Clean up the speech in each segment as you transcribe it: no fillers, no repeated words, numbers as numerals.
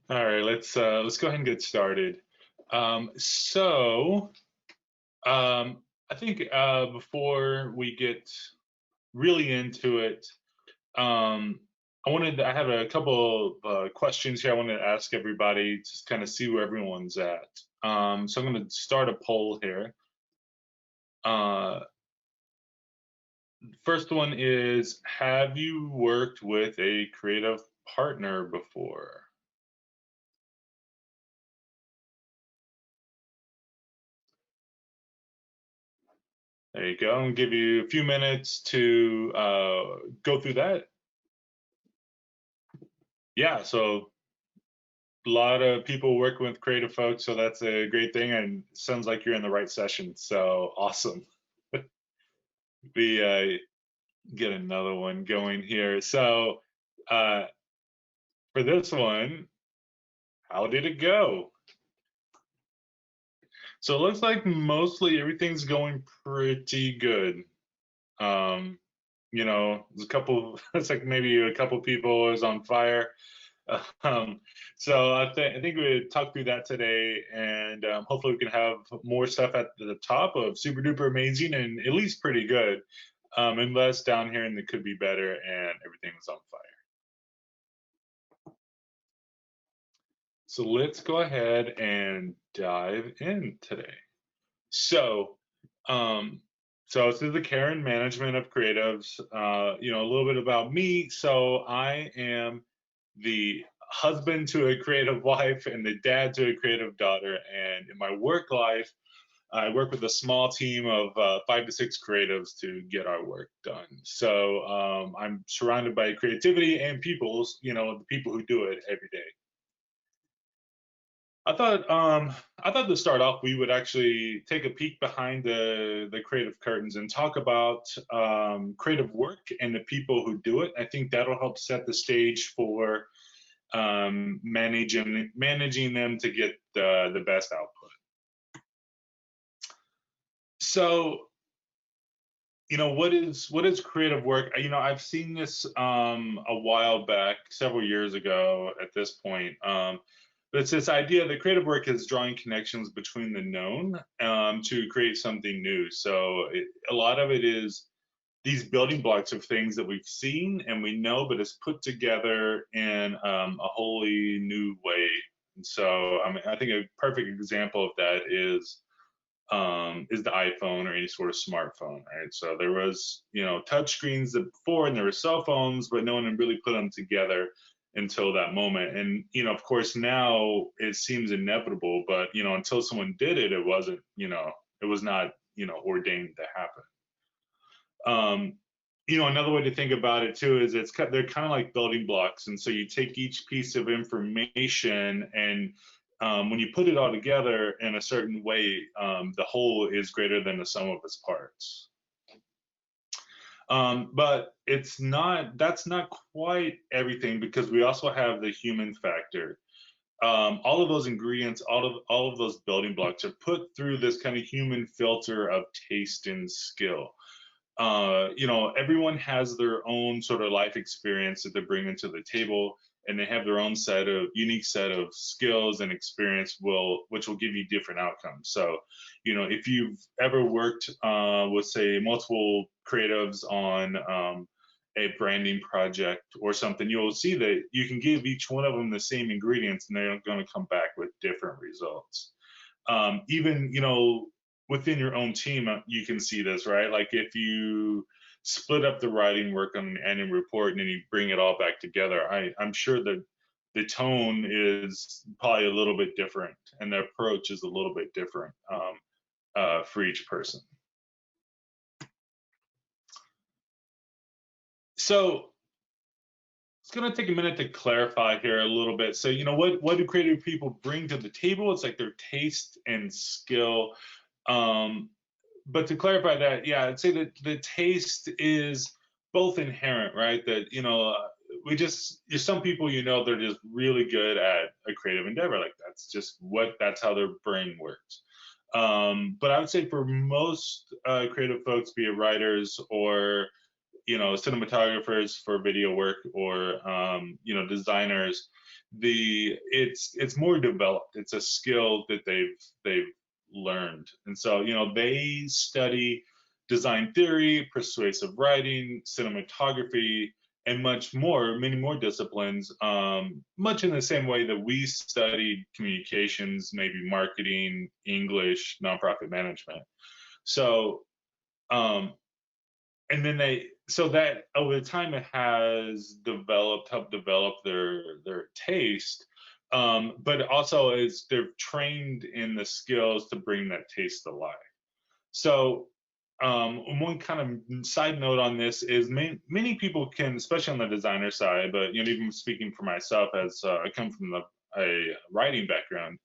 All right, let's go ahead and get started. Um, so I think before we get really into it, um, I have a couple of questions here I wanted to ask everybody, just kind of see where everyone's at. So I'm going to start a poll here. Uh, First one is, have you worked with a creative partner before? There you go. I'm gonna give you a few minutes to go through that. Yeah, so a lot of people working with creative folks, so that's a great thing, and sounds like you're in the right session. So awesome. We get another one going here. So uh, for this one, how did it go? So it looks like mostly everything's going pretty good. Um, there's a couple. It's like maybe a couple people is on fire. Um, so I think we talked through that today, and hopefully we can have more stuff at the top of super duper amazing and at least pretty good, and less down here and it could be better and everything was on fire. So let's go ahead and dive in today. So, um, so this is the care and management of creatives. A little bit about me. So I am the husband to a creative wife and the dad to a creative daughter. And in my work life, I work with a small team of 5 to 6 creatives to get our work done. So I'm surrounded by creativity and the people who do it every day. I thought to start off we would actually take a peek behind the creative curtains and talk about creative work and the people who do it. I think that'll help set the stage for managing them to get the best output. So, what is creative work? I've seen this a while back, several years ago at this point. But it's this idea that creative work is drawing connections between the known to create something new. So a lot of it is these building blocks of things that we've seen and we know, but it's put together in a wholly new way. And so, I mean, I think a perfect example of that is the iPhone or any sort of smartphone, right? So there was, touch screens before and there were cell phones, but no one had really put them together until that moment. And, of course, now it seems inevitable, but, until someone did it, it wasn't, it was not, ordained to happen. Another way to think about it too is they're kind of like building blocks, and so you take each piece of information and when you put it all together in a certain way, the whole is greater than the sum of its parts. But that's not quite everything because we also have the human factor. All of those ingredients, all of those building blocks are put through this kind of human filter of taste and skill. Everyone has their own sort of life experience that they bring into the table, and they have their own unique set of skills and experience which will give you different outcomes. So, if you've ever worked with, say, multiple creatives on a branding project or something, you'll see that you can give each one of them the same ingredients, and they're going to come back with different results. Even within your own team, you can see this, right? Like if you split up the writing work on an annual report and then you bring it all back together, I'm sure that the tone is probably a little bit different and the approach is a little bit different for each person. So it's going to take a minute to clarify here a little bit. So, what do creative people bring to the table? It's like their taste and skill. Um, but to clarify that, yeah, I'd say that the taste is both inherent, right? That some people, they're just really good at a creative endeavor. Like that's how their brain works. But I would say for most creative folks, be it writers or cinematographers for video work or designers, it's more developed. It's a skill that they've learned. And so, they study design theory, persuasive writing, cinematography, and much more, many more disciplines, much in the same way that we studied communications, maybe marketing, English, nonprofit management. So, um, and then so that over time it has helped develop their taste, but also is they're trained in the skills to bring that taste to life. So, one kind of side note on this is many people can, especially on the designer side, but even speaking for myself, as I come from a writing background,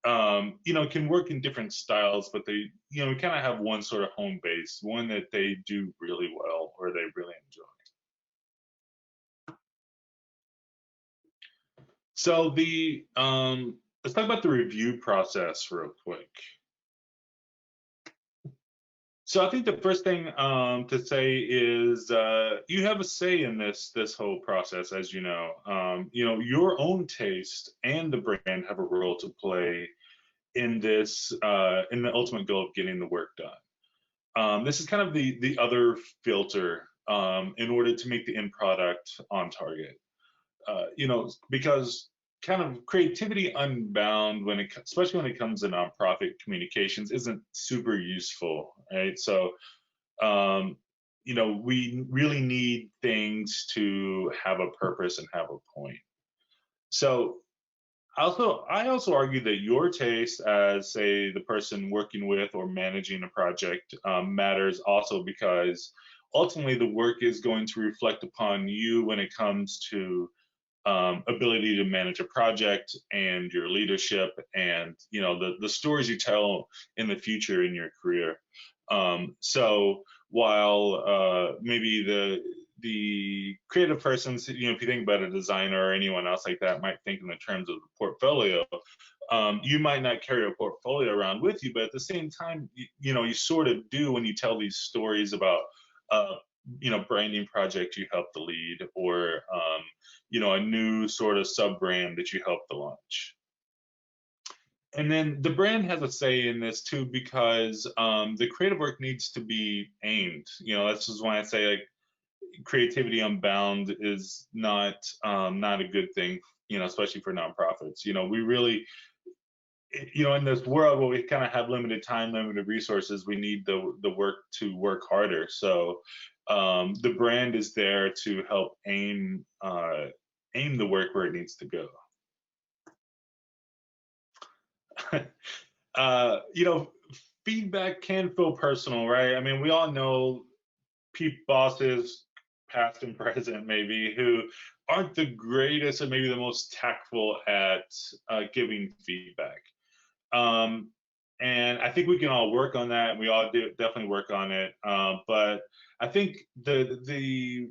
can work in different styles, but they, kind of have one sort of home base, one that they do really well or they really enjoy. So let's talk about the review process real quick. So I think the first thing to say is you have a say in this whole process, as you know. Your own taste and the brand have a role to play in in the ultimate goal of getting the work done. This is kind of the other filter in order to make the end product on target. Because kind of creativity unbound especially when it comes to nonprofit communications isn't super useful, right? So we really need things to have a purpose and have a point. So I also argue that your taste as, say, the person working with or managing a project matters also, because ultimately the work is going to reflect upon you when it comes to ability to manage a project and your leadership and the stories you tell in the future in your career. So while maybe the creative persons, if you think about a designer or anyone else like that, might think in the terms of the portfolio. You might not carry a portfolio around with you, but at the same time, you sort of do when you tell these stories about branding project you helped to lead, or a new sort of sub brand that you helped to launch. And then the brand has a say in this too, because the creative work needs to be aimed. That's just why I say, like, creativity unbound is not not a good thing, especially for nonprofits. We really, in this world where we kind of have limited time, limited resources, we need the work to work harder. So the brand is there to help aim the work where it needs to go. Feedback can feel personal, right? I mean, we all know bosses, past and present, maybe, who aren't the greatest or maybe the most tactful at giving feedback. And I think we can all work on that. We all definitely work on it. But I think the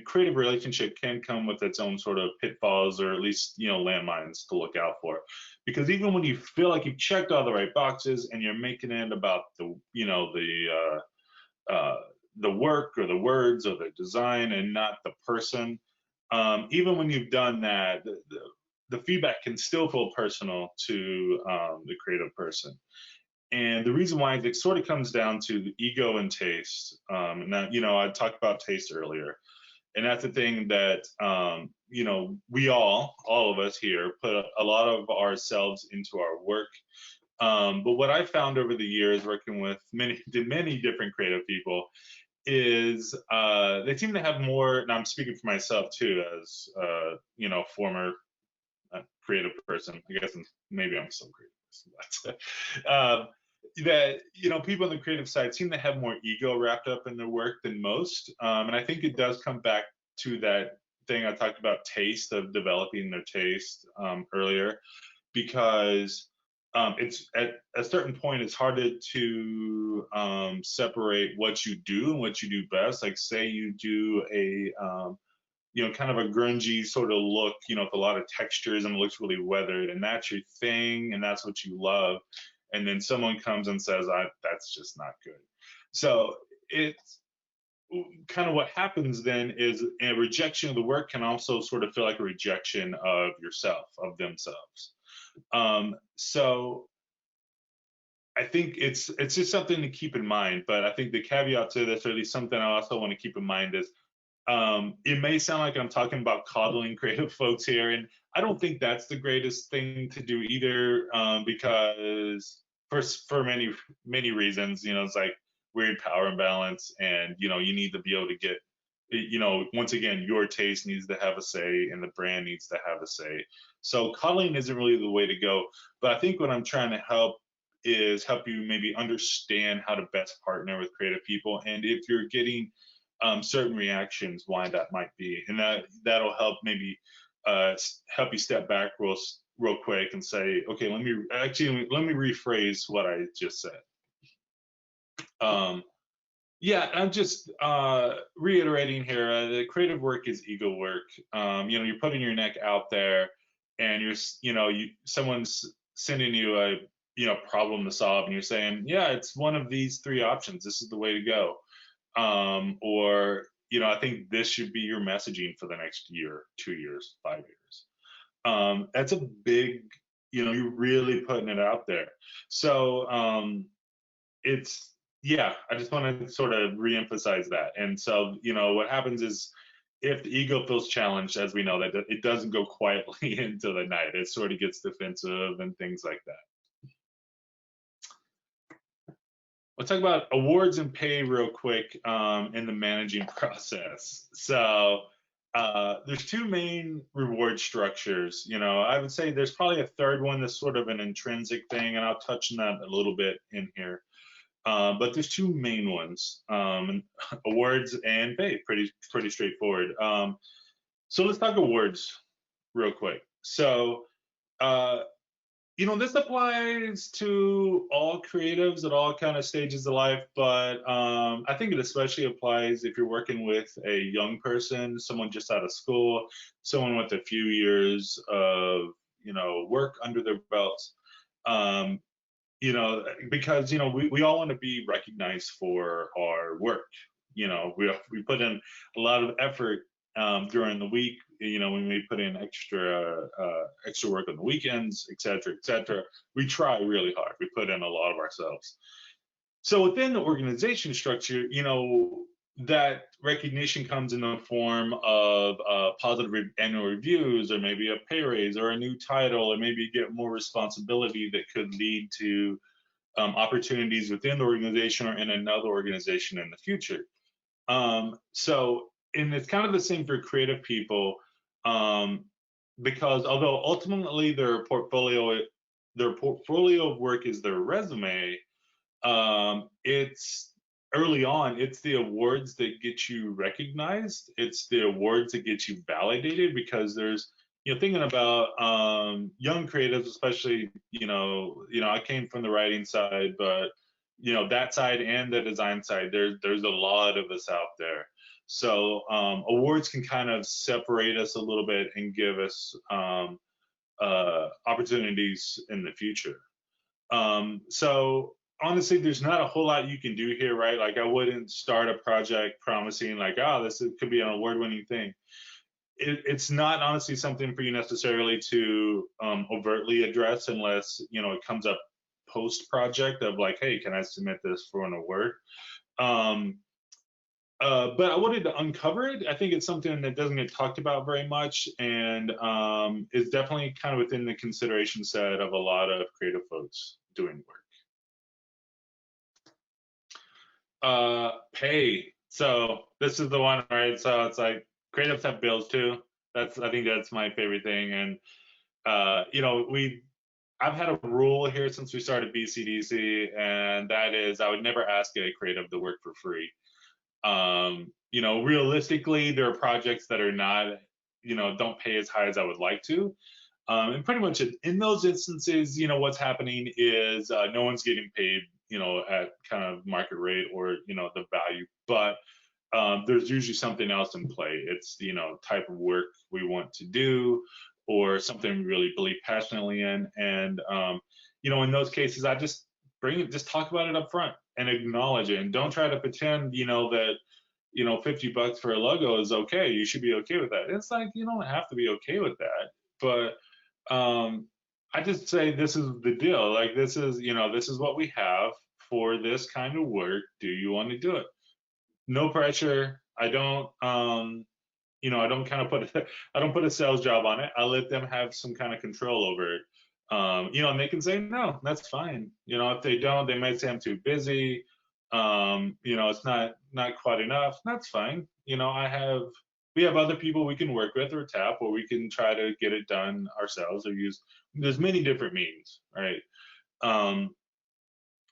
creative relationship can come with its own sort of pitfalls, or at least landmines to look out for. Because even when you feel like you've checked all the right boxes and you're making it about the work or the words or the design and not the person, even when you've done that, the feedback can still feel personal to the creative person. And the reason why it sort of comes down to the ego and taste. And that, I talked about taste earlier, and that's the thing that we all of us here put a lot of ourselves into our work. But what I found over the years working with many different creative people is they seem to have more, and I'm speaking for myself too, as former creative person. I guess maybe I'm still creative, but that people on the creative side seem to have more ego wrapped up in their work than most, and I think it does come back to that thing I talked about, taste, of developing their taste earlier, because it's at a certain point it's harder to separate what you do and what you do best. Like, say you do a kind of a grungy sort of look, with a lot of textures, and it looks really weathered, and that's your thing and that's what you love, and then someone comes and says, that's just not good. So kind of what happens then is a rejection of the work can also sort of feel like a rejection of yourself, of themselves. So I think it's just something to keep in mind. But I think the caveat to this, or at least something I also want to keep in mind, is it may sound like I'm talking about coddling creative folks here, and I don't think that's the greatest thing to do either, because for many reasons, it's like weird power imbalance, and you need to be able to get, once again, your taste needs to have a say, and the brand needs to have a say. So coddling isn't really the way to go. But I think what I'm trying to help is help you maybe understand how to best partner with creative people, and if you're getting certain reactions, why that might be, and that'll help maybe help you step back real quick and say, okay, let me rephrase what I just said. Yeah, I'm just reiterating here. The creative work is ego work. You're putting your neck out there, and someone's sending you a problem to solve, and you're saying, yeah, it's one of these three options. This is the way to go. Or I think this should be your messaging for the next year, 2 years, 5 years. That's a big, you're really putting it out there. So it's yeah, I just want to sort of reemphasize that. And so what happens is, if the ego feels challenged, as we know, that it doesn't go quietly into the night. It sort of gets defensive and things like that. Let's talk about awards and pay real quick in the managing process. So there's two main reward structures. I would say there's probably a third one that's sort of an intrinsic thing, and I'll touch on that a little bit in here. But there's two main ones, awards and pay, pretty straightforward. So let's talk awards real quick. So this applies to all creatives at all kind of stages of life, but I think it especially applies if you're working with a young person, someone just out of school, someone with a few years of work under their belts. Because we all want to be recognized for our work. We put in a lot of effort during the week. We may put in extra work on the weekends, et cetera, et cetera. We try really hard. We put in a lot of ourselves. So within the organization structure, that recognition comes in the form of positive annual reviews, or maybe a pay raise, or a new title, or maybe you get more responsibility that could lead to opportunities within the organization or in another organization in the future. And it's kind of the same for creative people, because although ultimately their portfolio of work is their resume, it's early on, it's the awards that get you recognized. It's the awards that get you validated, because there's thinking about young creatives, especially, I came from the writing side, but that side and the design side, there's a lot of us out there. So awards can kind of separate us a little bit and give us opportunities in the future. So honestly, there's not a whole lot you can do here, right? Like, I wouldn't start a project promising like, this could be an award-winning thing. It's not honestly something for you necessarily to overtly address, unless it comes up post project of like, hey, can I submit this for an award? But I wanted to uncover it. I think it's something that doesn't get talked about very much, and is definitely kind of within the consideration set of a lot of creative folks doing work. Pay. So this is the one, right? So it's like, creatives have bills too. I think that's my favorite thing. And I've had a rule here since we started BCDC, and that is I would never ask a creative to work for free. Realistically, there are projects that are not, don't pay as high as I would like to. And pretty much in those instances, what's happening is no one's getting paid, at kind of market rate, or, the value. But there's usually something else in play. It's the type of work we want to do, or something we really believe passionately in. And in those cases, I just talk about it up front and acknowledge it, and don't try to pretend that $50 for a logo is okay. You should be okay with that. It's like, you don't have to be okay with that. But I just say this is the deal. Like, this is what we have for this kind of work. Do you want to do it? No pressure. I don't kind of I don't put a sales job on it. I let them have some kind of control over it. And they can say no, that's fine. If they don't, they might say I'm too busy. It's not quite enough. That's fine. We have other people we can work with or tap, or we can try to get it done ourselves or use. There's many different means, right? Um,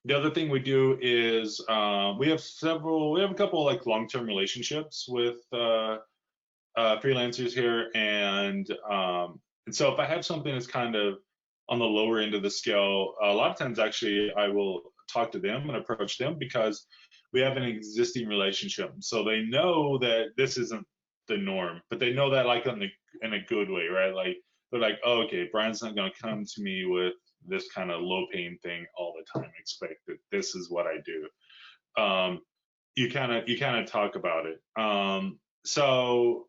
the other thing we do is we have a couple like long-term relationships with freelancers here, and so if I have something that's kind of on the lower end of the scale, a lot of times actually I will talk to them and approach them because we have an existing relationship, so they know that this isn't the norm, but they know that like in a good way, right? Like they're like, oh, okay, Brian's not going to come to me with this kind of low paying thing all the time. Expect that this is what I do. You kind of talk about it. So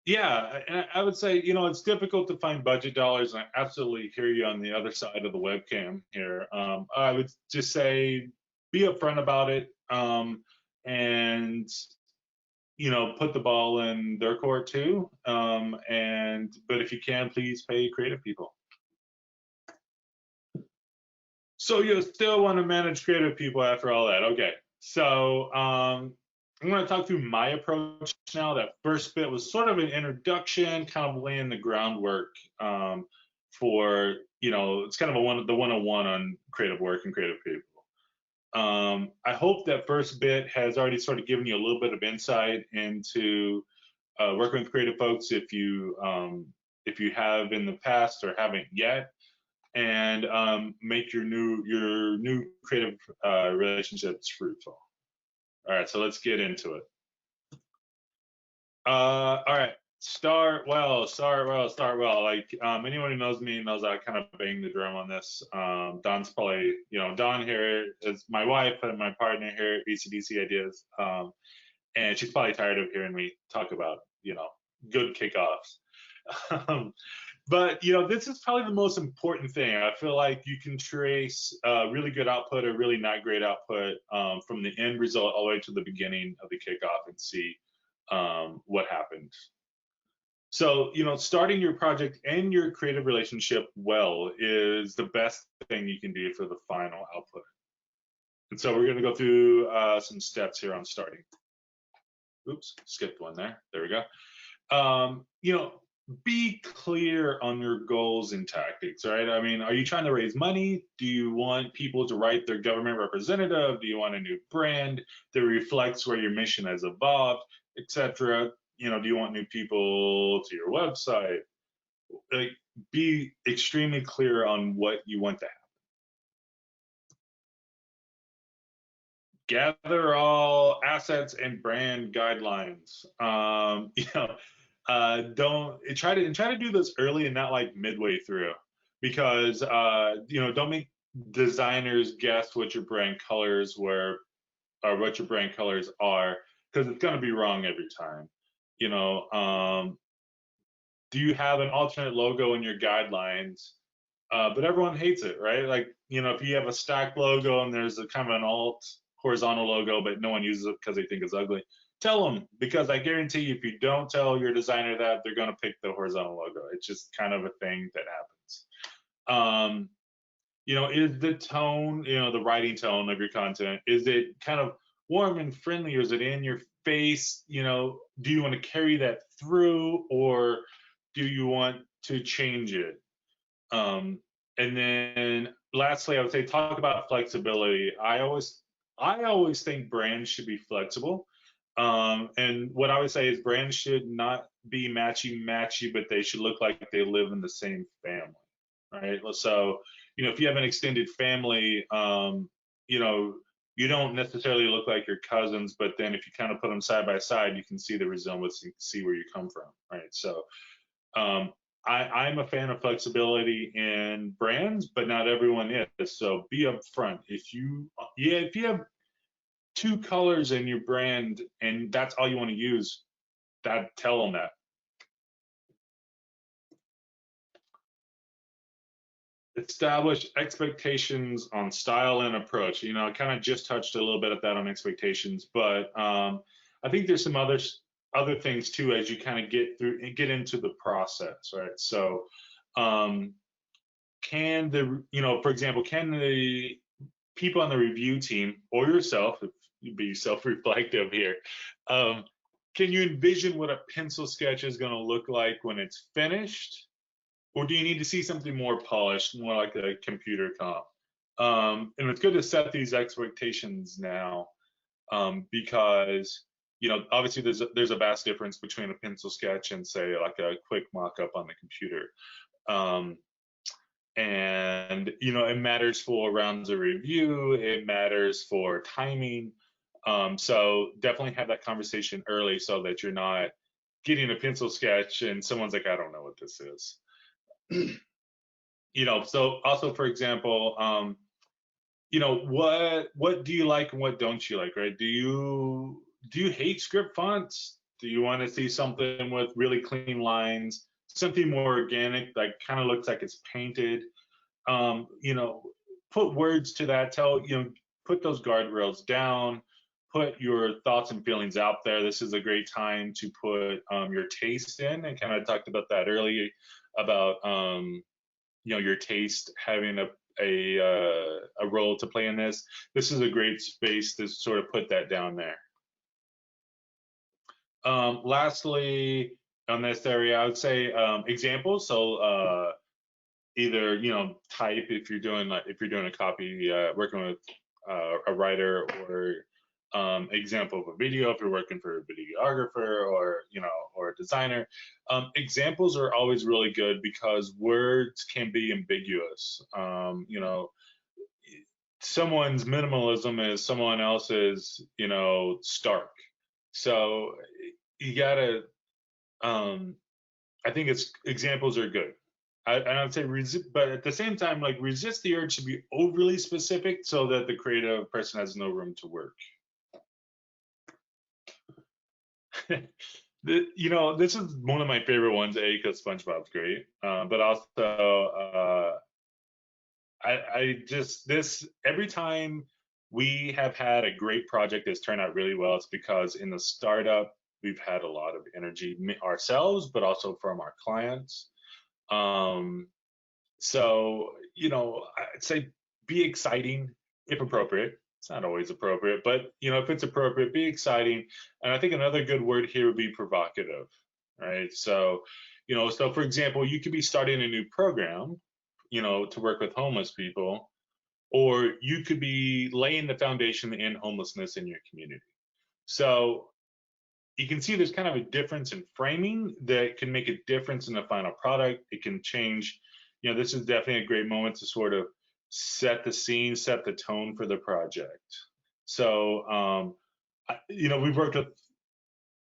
yeah, and I would say, it's difficult to find budget dollars, and I absolutely hear you on the other side of the webcam here. I would just say be upfront about it, and put the ball in their court too. But if you can, please pay creative people. So you still want to manage creative people after all that. Okay. So I'm going to talk through my approach now. That first bit was sort of an introduction, kind of laying the groundwork for, it's kind of the 101 on creative work and creative people. I hope that first bit has already sort of given you a little bit of insight into working with creative folks if you have in the past or haven't yet, and make your new creative relationships fruitful. All right, so let's get into it. All right, start well. Like anyone who knows me knows I kind of bang the drum on this. Don's probably, Don here is my wife and my partner here at BCDC Ideas, and she's probably tired of hearing me talk about, good kickoffs. But this is probably the most important thing. I feel like you can trace really good output or really not great output from the end result all the way to the beginning of the kickoff and see what happened. So, starting your project and your creative relationship well is the best thing you can do for the final output. And so we're going to go through some steps here on starting. Oops, skipped one there. There we go. Be clear on your goals and tactics, right? I mean, are you trying to raise money? Do you want people to write their government representative? Do you want a new brand that reflects where your mission has evolved, etc.? Do you want new people to your website? Like, be extremely clear on what you want to happen. Gather all assets and brand guidelines. Don't try to do this early and not like midway through, because don't make designers guess what your brand colors were or what your brand colors are, because it's going to be wrong every time. Do you have an alternate logo in your guidelines? But everyone hates it, right? Like, if you have a stack logo and there's a kind of an alt horizontal logo, but no one uses it because they think it's ugly, tell them, because I guarantee you, if you don't tell your designer that, they're going to pick the horizontal logo. It's just kind of a thing that happens. Is the tone, the writing tone of your content, is it kind of warm and friendly, or is it in your face? Do you want to carry that through, or do you want to change it? And then lastly, I would say talk about flexibility. I always think brands should be flexible. And what I would say is brands should not be matchy, but they should look like they live in the same family, right? So, if you have an extended family, you don't necessarily look like your cousins, but then if you kind of put them side by side, you can see the resemblance and see where you come from, right? So, I'm a fan of flexibility in brands, but not everyone is. So be upfront. If you have two colors in your brand and that's all you want to use, that tell them that. Establish expectations on style and approach. You know, I kind of just touched a little bit of that on expectations, but I think there's some other things too as you kind of get into the process, right? So, can the for example, can the people on the review team or yourself, if you be self-reflective here, can you envision what a pencil sketch is going to look like when it's finished? Or do you need to see something more polished, more like a computer comp? And it's good to set these expectations now, because obviously there's a vast difference between a pencil sketch and say like a quick mock-up on the computer. And it matters for rounds of review, it matters for timing. So definitely have that conversation early so that you're not getting a pencil sketch and someone's like, I don't know what this is. So also, for example, what do you like and what don't you like, right? Do you hate script fonts? Do you want to see something with really clean lines, something more organic, like kind of looks like it's painted? Put words to that. Put those guardrails down. Put your thoughts and feelings out there. This is a great time to put your taste in, and kind of talked about that earlier about your taste having a role to play in this. This is a great space to sort of put that down there. Lastly, on this area, I would say examples. So either type if you're doing a copy, working with a writer, or example of a video if you're working for a videographer or a designer. Examples are always really good because words can be ambiguous. Someone's minimalism is someone else's stark. So you gotta I think examples are good. I would say but at the same time, like, resist the urge to be overly specific so that the creative person has no room to work. This is one of my favorite ones, because SpongeBob's great, but also I just every time we have had a great project that's turned out really well, it's because in the startup we've had a lot of energy ourselves, but also from our clients. So I'd say be exciting if appropriate. It's not always appropriate, but if it's appropriate, be exciting. And I think another good word here would be provocative, right? So for example, you could be starting a new program to work with homeless people, or you could be laying the foundation to end homelessness in your community. So you can see there's kind of a difference in framing that can make a difference in the final product. It can change. This is definitely a great moment to sort of set the scene, set the tone for the project. So, we've worked with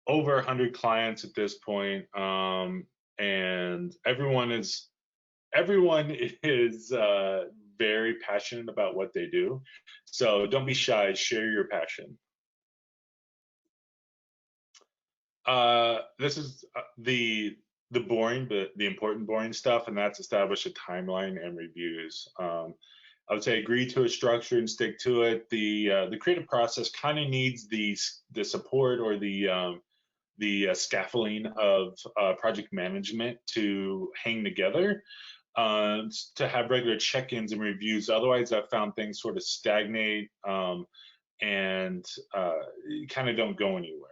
over 100 clients at this point, and everyone is very passionate about what they do. So don't be shy. Share your passion. This is the boring, but the important boring stuff, and that's establish a timeline and reviews. I would say agree to a structure and stick to it. The creative process kind of needs the support or the scaffolding of project management to hang together, to have regular check-ins and reviews. Otherwise, I've found things sort of stagnate, and kind of don't go anywhere.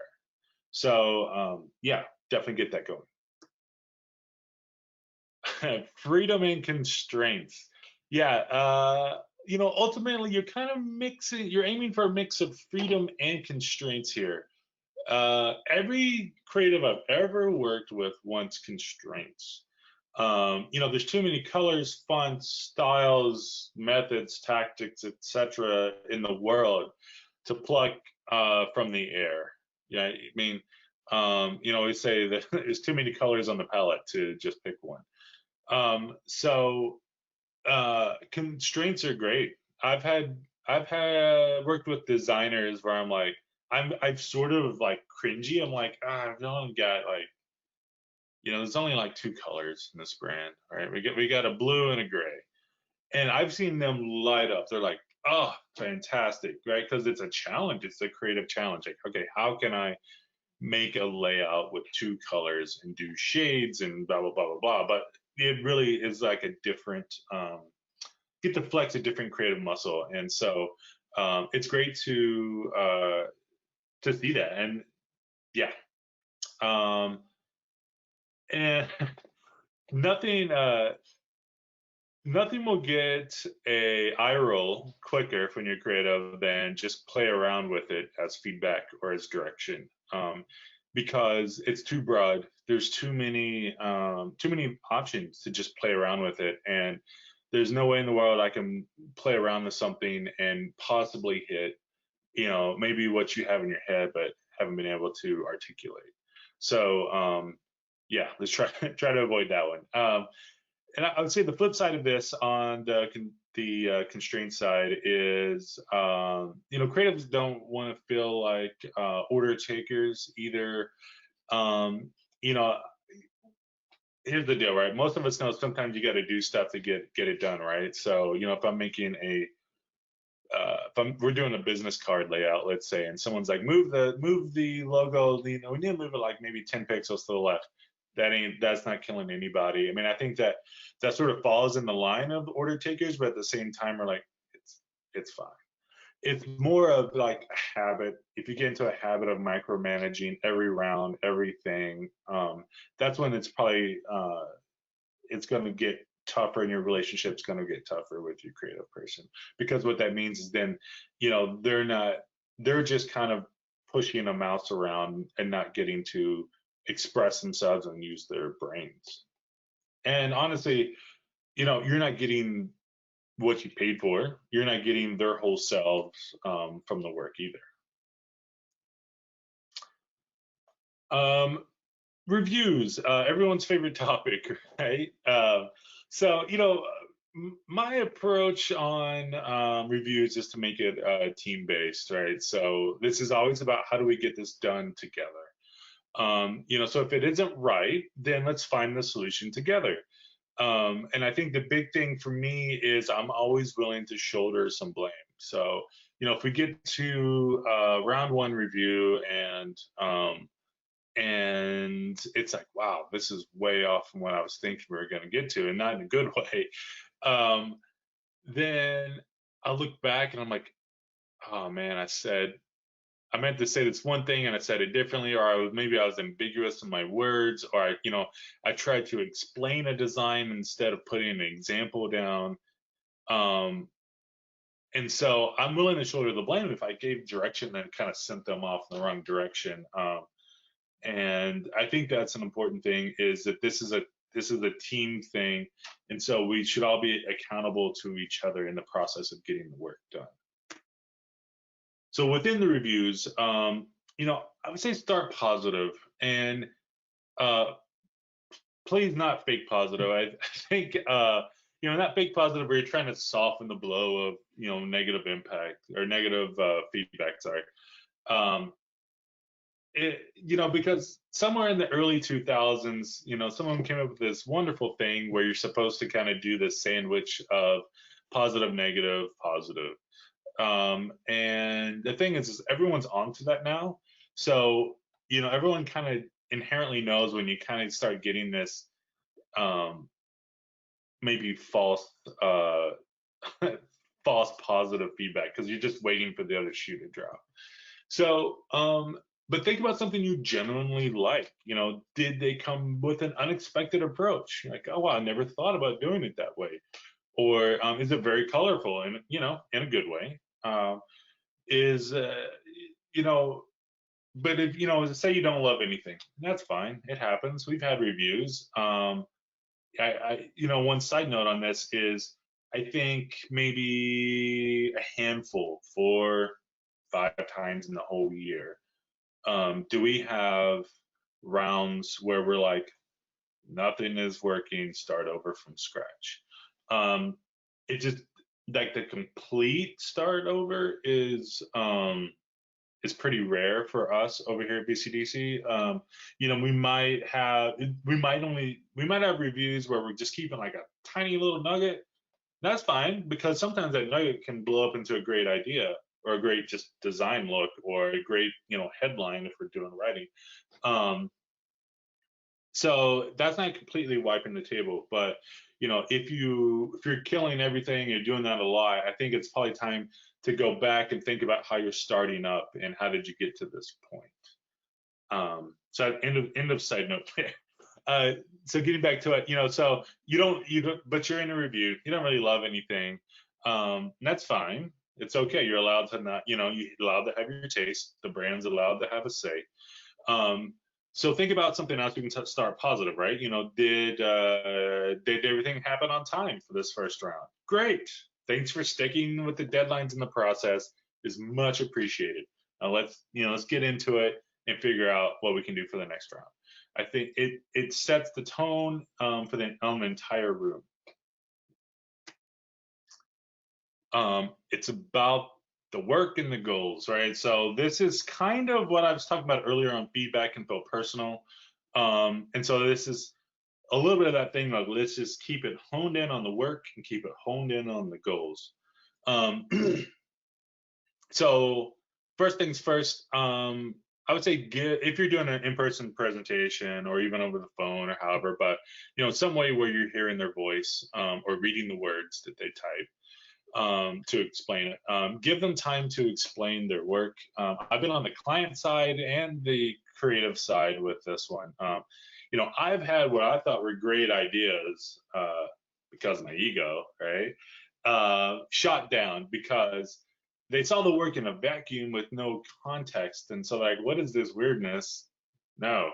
So yeah, definitely get that going. Freedom and constraints. Yeah, ultimately you're kind of mixing, you're aiming for a mix of freedom and constraints here. Every creative I've ever worked with wants constraints. There's too many colors, fonts, styles, methods, tactics, etc. in the world to pluck from the air. Yeah, I mean, we say that there's too many colors on the palette to just pick one. So constraints are great. I've I've had worked with designers where I'm sort of like cringy. I'm like, I've only got like, there's only like two colors in this brand, right? We got a blue and a gray, and I've seen them light up. They're like, oh, fantastic, right? Because it's a challenge. It's a creative challenge. Like, okay, how can I make a layout with two colors and do shades and blah blah blah blah blah? But it really is like a different get to flex a different creative muscle, and so it's great to see that, and yeah, um, and nothing nothing will get a eye roll quicker when you're creative than just play around with it as feedback or as direction. Because it's too broad. There's too many options to just play around with it, and there's no way in the world I can play around with something and possibly hit, maybe what you have in your head, but haven't been able to articulate. So, yeah, let's try try to avoid that one. And I would say the flip side of this on the constraint side is, creatives don't want to feel like order takers either. Um, you know, Here's the deal, right? Most of us know sometimes you got to do stuff to get it done, right? So, if I'm making we're doing a business card layout, let's say, and someone's like, move the logo, we need to move it like maybe 10 pixels to the left. That's not killing anybody. I mean, I think that sort of falls in the line of order takers, but at the same time, we're like, it's fine. It's more of like a habit. If you get into a habit of micromanaging every round, everything, that's when it's going to get tougher, and your relationship's going to get tougher with your creative person, because what that means is then, they're just kind of pushing a mouse around and not getting to express themselves and use their brains. And honestly, you're not getting what you paid for. You're not getting their whole selves from the work either. Reviews, everyone's favorite topic, right? So, my approach on reviews is to make it team based, right? So this is always about how do we get this done together. So if it isn't right, then let's find the solution together. And I think the big thing for me is I'm always willing to shoulder some blame. So, if we get to round one review and it's like, wow, this is way off from what I was thinking we were going to get to, and not in a good way, then I look back and I'm like, oh man, I meant to say this one thing and I said it differently, or maybe I was ambiguous in my words, or I tried to explain a design instead of putting an example down. Um, and so I'm willing to shoulder the blame if I gave direction and kind of sent them off in the wrong direction. And I think that's an important thing, is that this is a team thing, and so we should all be accountable to each other in the process of getting the work done. So within the reviews, I would say start positive, and please not fake positive. I think not fake positive where you're trying to soften the blow of negative impact or negative feedback. Sorry. Because somewhere in the early 2000s, someone came up with this wonderful thing where you're supposed to kind of do this sandwich of positive, negative, positive. And the thing is everyone's onto that now. So, everyone kind of inherently knows when you kind of start getting this maybe false false positive feedback, because you're just waiting for the other shoe to drop. So, but think about something you genuinely like. Did they come with an unexpected approach? You're like, oh wow, I never thought about doing it that way. Or is it very colorful and in a good way? Is but if say you don't love anything, that's fine. It happens. We've had reviews. One side note on this is I think maybe a handful, 4-5 times in the whole year, do we have rounds where we're like, nothing is working, start over from scratch. It just like the complete start over is pretty rare for us over here at BCDC. You know, we might have reviews where we're just keeping like a tiny little nugget. That's fine, because sometimes that nugget can blow up into a great idea or a great just design look or a great, you know, headline if we're doing writing. So that's not completely wiping the table, but you know, if you're killing everything, you're doing that a lot, I think it's probably time to go back and think about how you're starting up and how did you get to this point. So end of side note there. So getting back to it, you know, so you don't, but you're in a review, you don't really love anything. That's fine. It's okay. You're allowed to not, you know, you're allowed to have your taste. The brand's allowed to have a say. So think about something else we can start positive, right? You know, did everything happen on time for this first round? Great. Thanks for sticking with the deadlines in the process. Is much appreciated. Now let's get into it and figure out what we can do for the next round. I think it sets the tone for the entire room. It's about the work and the goals, right? So this is kind of what I was talking about earlier on feedback and feel personal. And so this is a little bit of that thing of let's just keep it honed in on the work and keep it honed in on the goals. So first things first, I would say if you're doing an in-person presentation or even over the phone or however, but you know, some way where you're hearing their voice or reading the words that they type to explain it. Give them time to explain their work. I've been on the client side and the creative side with this one. You know, I've had what I thought were great ideas because of my ego, right? Shot down because they saw the work in a vacuum with no context. And so like, what is this weirdness? No.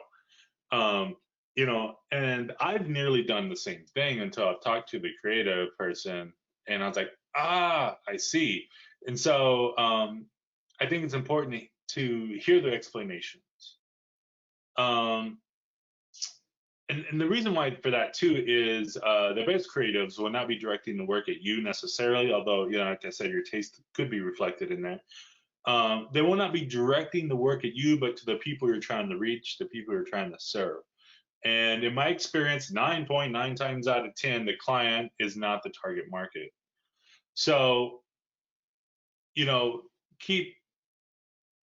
You know, and I've nearly done the same thing until I've talked to the creative person and I was like, ah, I see. And so I think it's important to hear their explanations. And the reason why for that too is the best creatives will not be directing the work at you necessarily, although, you know, like I said, your taste could be reflected in that. They will not be directing the work at you, but to the people you're trying to reach, the people you're trying to serve. And in my experience, 9.9 times out of 10, the client is not the target market. So, you know,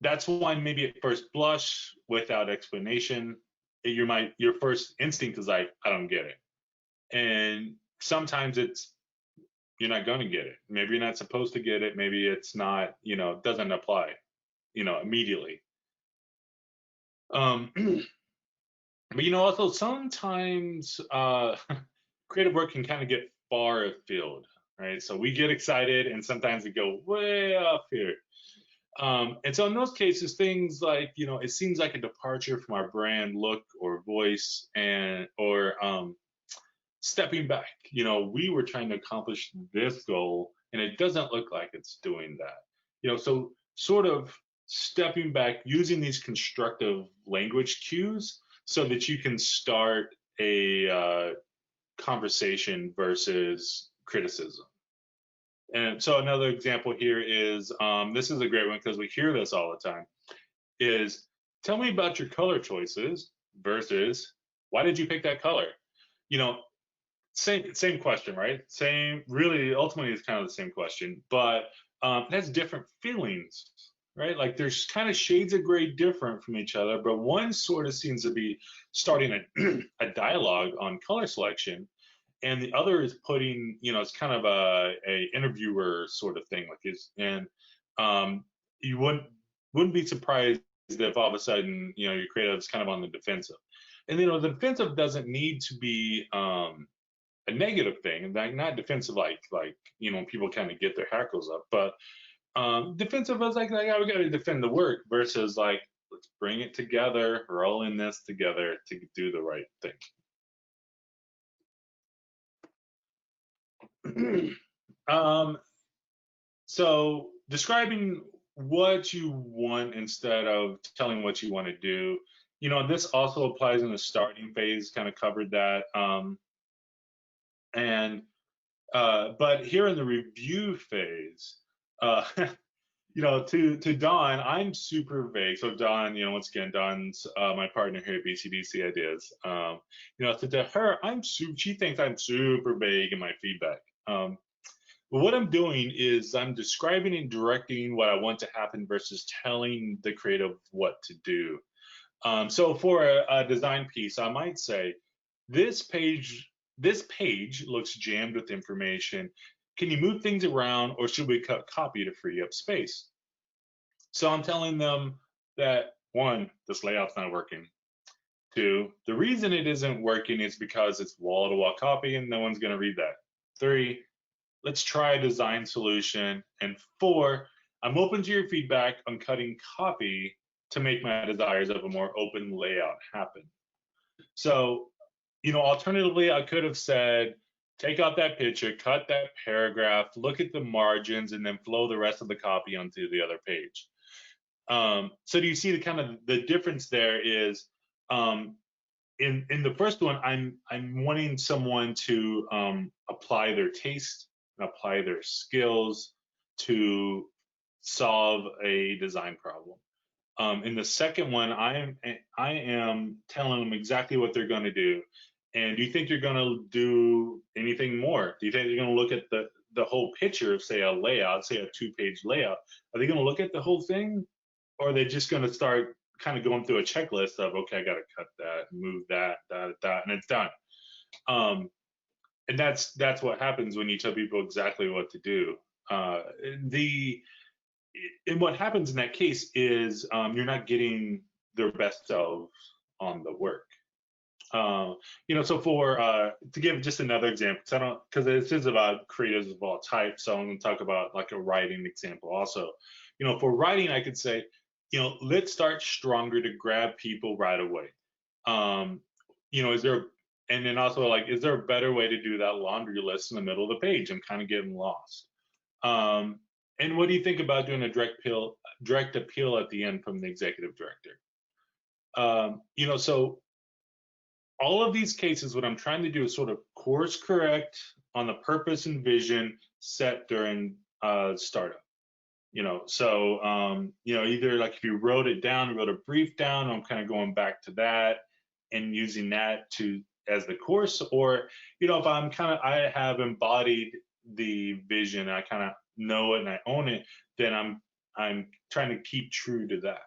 that's why maybe at first blush, without explanation, your first instinct is like, I don't get it. And sometimes you're not going to get it. Maybe you're not supposed to get it. Maybe it's not, you know, doesn't apply, you know, immediately. But you know, also sometimes creative work can kind of get far afield, right? So we get excited and sometimes we go way off here. And so in those cases, things like, you know, it seems like a departure from our brand look or voice or stepping back. You know, we were trying to accomplish this goal and it doesn't look like it's doing that. You know, so sort of stepping back, using these constructive language cues so that you can start a conversation versus criticism. And so another example here is this is a great one because we hear this all the time is tell me about your color choices versus why did you pick that color? You know, same question, right? Same, really, ultimately, it's kind of the same question, but it has different feelings, right? Like there's kind of shades of gray different from each other, but one sort of seems to be starting a dialogue on color selection, and the other is putting, you know, it's kind of a interviewer sort of thing, like is, and you wouldn't be surprised if all of a sudden, you know, your creative is kind of on the defensive, and you know, the defensive doesn't need to be a negative thing, like not defensive like you know, people kind of get their hackles up, but defensive is like oh, we got to defend the work versus like let's bring it together, we're all in this together to do the right thing. So describing what you want instead of telling what you want to do, you know, this also applies in the starting phase, kind of covered that. And But here in the review phase, uh, to Dawn, I'm super vague. So Dawn, once again, Dawn's my partner here at BCDC Ideas. So to her, she thinks I'm super vague in my feedback. But what I'm doing is I'm describing and directing what I want to happen versus telling the creative what to do. So for a design piece, I might say, this page, this page looks jammed with information. Can you move things around, or should we cut copy to free up space? So I'm telling them that, one, this layout's not working. Two, the reason it isn't working is because it's wall-to-wall copy and no one's going to read that. Three, let's try a design solution. And four, I'm open to your feedback on cutting copy to make my desires of a more open layout happen. So, alternatively, I could have said, take out that picture, cut that paragraph, look at the margins, and then flow the rest of the copy onto the other page. So do you see the kind of the difference there is, in the first one, I'm wanting someone to apply their taste and apply their skills to solve a design problem. In the second one, I am telling them exactly what they're going to do. And do you think you're going to do anything more? Do you think they're going to look at the whole picture of, say, a layout, say a 2-page layout? Are they going to look at the whole thing, or are they just going to start kind of going through a checklist of, okay, I got to cut that, move that, and it's done. And that's what happens when you tell people exactly what to do. And what happens in that case is, you're not getting their best selves on the work. So for to give just another example, because this is about creatives of all types, so I'm going to talk about like a writing example also. For writing, I could say, let's start stronger to grab people right away. Is there, and then also, like, is there a better way to do that laundry list in the middle of the page? I'm kind of getting lost. And what do you think about doing a direct appeal at the end from the executive director? So all of these cases, what I'm trying to do is sort of course correct on the purpose and vision set during startup. Either like if you wrote a brief down, I'm kind of going back to that and using that as the course, or if I have embodied the vision, I kind of know it and I own it, then I'm trying to keep true to that.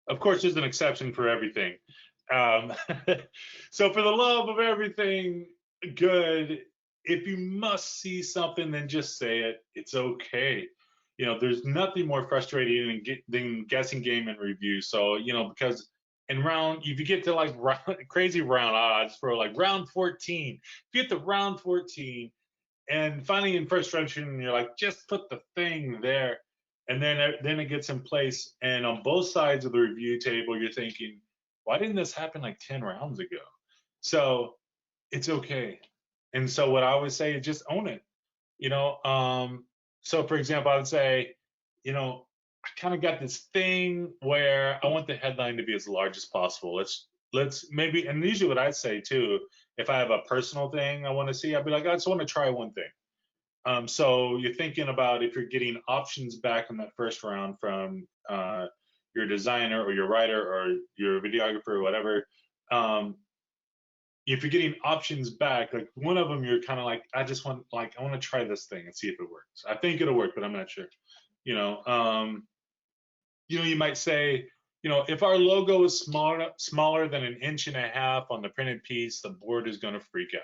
Of course, there's an exception for everything. So for the love of everything good, if you must see something, then just say it. It's okay. There's nothing more frustrating than guessing game and review. So, because if you get to like crazy round odds for like round 14, if you get to round 14 and finally in frustration, you're like, just put the thing there. And then it gets in place. And on both sides of the review table, you're thinking, why didn't this happen like 10 rounds ago? So it's okay. And so what I always say is just own it. So for example, I would say, I kind of got this thing where I want the headline to be as large as possible. Let's maybe, and usually what I'd say too, if I have a personal thing I want to see, I'd be like, I just want to try one thing. So you're thinking about, if you're getting options back in that first round from your designer or your writer or your videographer or whatever, if you're getting options back, like one of them, you're kind of like, I want to try this thing and see if it works. I think it'll work, but I'm not sure. You might say, if our logo is smaller than 1.5 inches on the printed piece, the board is going to freak out.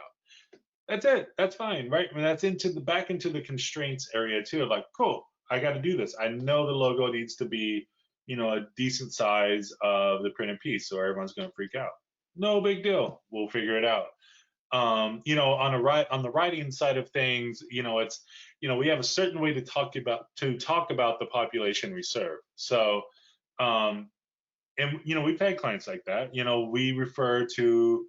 That's it. That's fine, right? I mean, that's back into the constraints area too. Like, cool, I got to do this. I know the logo needs to be, a decent size of the printed piece, so everyone's going to freak out. No big deal. We'll figure it out. On the writing side of things, it's, we have a certain way to talk about the population we serve. So, and we've had clients like that. We refer to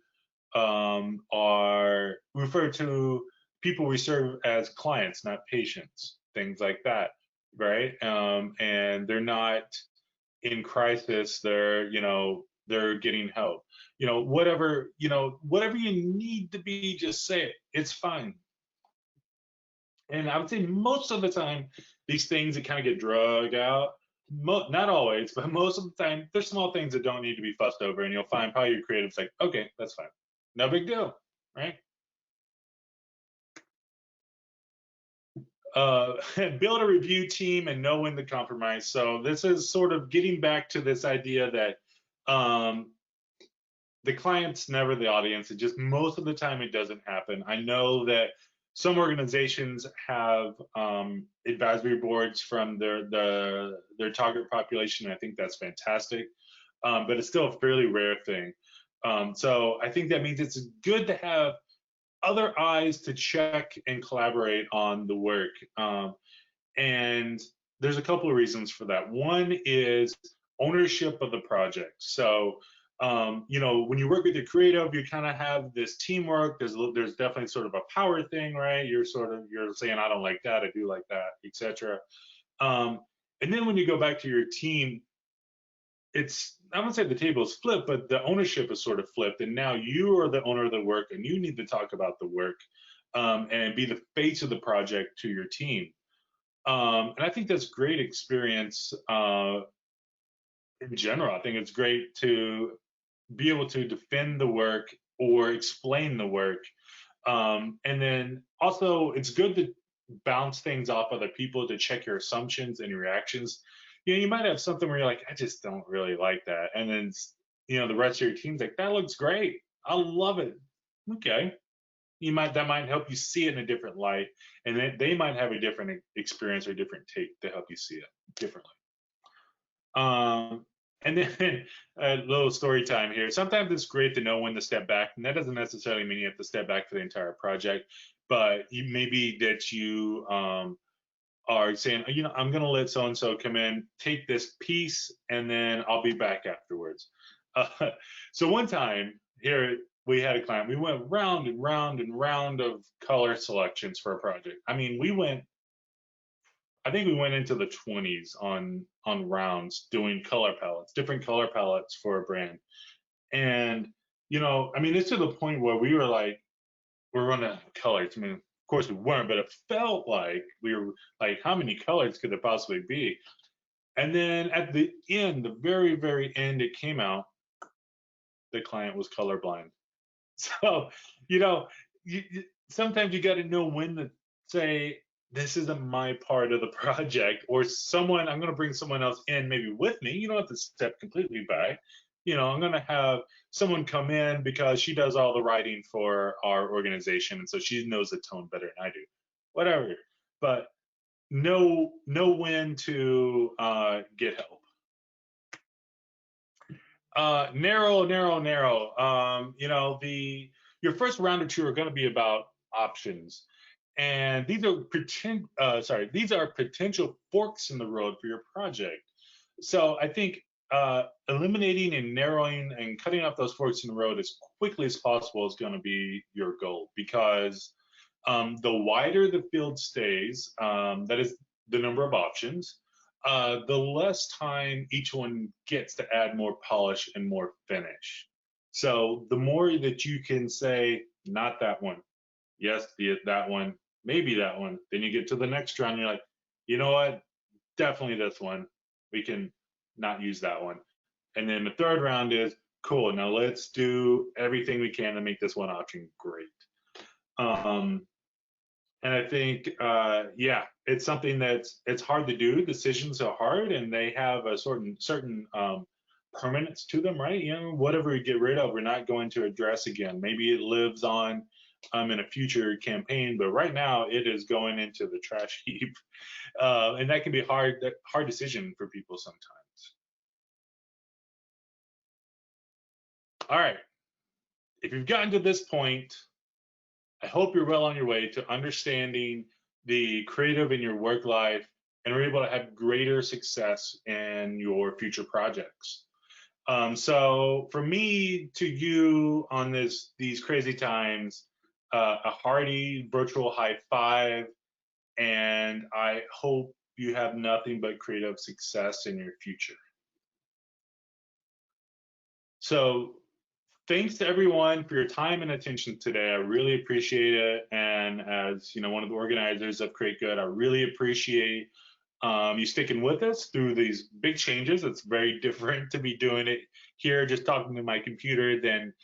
people we serve as clients, not patients, things like that, right? And they're not in crisis. They're, they're getting help. Whatever you need to be, just say it. It's fine. And I would say most of the time, these things that kind of get drug out, not always, but most of the time, there's small things that don't need to be fussed over, and you'll find probably your creative's like, okay, that's fine, no big deal, right? Build a review team and know when to compromise. So this is sort of getting back to this idea that the client's never the audience. It just most of the time it doesn't happen. I know that some organizations have advisory boards from their target population. I think that's fantastic, but it's still a fairly rare thing. So I think that means it's good to have other eyes to check and collaborate on the work. And there's a couple of reasons for that. One is ownership of the project. So, when you work with the creative, you kind of have this teamwork. There's definitely sort of a power thing, right? You're saying, I don't like that, I do like that, etc. And then when you go back to your team, I wouldn't say the table is flipped, but the ownership is sort of flipped, and now you are the owner of the work, and you need to talk about the work, and be the face of the project to your team. And I think that's great experience in general. I think it's great to be able to defend the work or explain the work. And then also, it's good to bounce things off other people to check your assumptions and your reactions. You might have something where you're like, I just don't really like that. And then, the rest of your team's like, that looks great. I love it. Okay. That might help you see it in a different light. And then they might have a different experience or different take to help you see it differently. And then a little story time here. Sometimes it's great to know when to step back, and that doesn't necessarily mean you have to step back for the entire project, but maybe that you are saying, I'm going to let so and so come in, take this piece, and then I'll be back afterwards. So one time here, we had a client. We went round and round and round of color selections for a project. I mean, I think we went into the 20s on rounds doing color palettes, different color palettes for a brand. And I mean, it's to the point where we were like, we're running out of colors. I mean, of course we weren't, but it felt like we were like, how many colors could there possibly be? And then at the end, the very, very end, it came out, the client was colorblind. So, you know, sometimes you got to know when to say, this isn't my part of the project, or I'm going to bring someone else in maybe with me. You don't have to step completely back. I'm going to have someone come in because she does all the writing for our organization. And so she knows the tone better than I do, whatever. But know when to get help. Narrow. Your first round or two are going to be about options, and these are potential forks in the road for your project. So I think eliminating and narrowing and cutting off those forks in the road as quickly as possible is going to be your goal, because the wider the field stays, that is the number of options, the less time each one gets to add more polish and more finish. So the more that you can say, not that one, yes, that one, maybe that one, then you get to the next round, you're like, you know what, definitely this one, we can not use that one. And then the third round is, cool, now let's do everything we can to make this one option great. And I think, it's something it's hard to do. Decisions are hard, and they have a certain permanence to them, right? Whatever we get rid of, we're not going to address again. Maybe it lives on in a future campaign, but right now it is going into the trash heap, and that can be hard decision for people sometimes. All right, if you've gotten to this point, I hope you're well on your way to understanding the creative in your work life and are able to have greater success in your future projects. So for me to you on these crazy times, a hearty virtual high five, and I hope you have nothing but creative success in your future. So thanks to everyone for your time and attention today. I really appreciate it. And as one of the organizers of Create Good, I really appreciate you sticking with us through these big changes. It's very different to be doing it here, just talking to my computer, than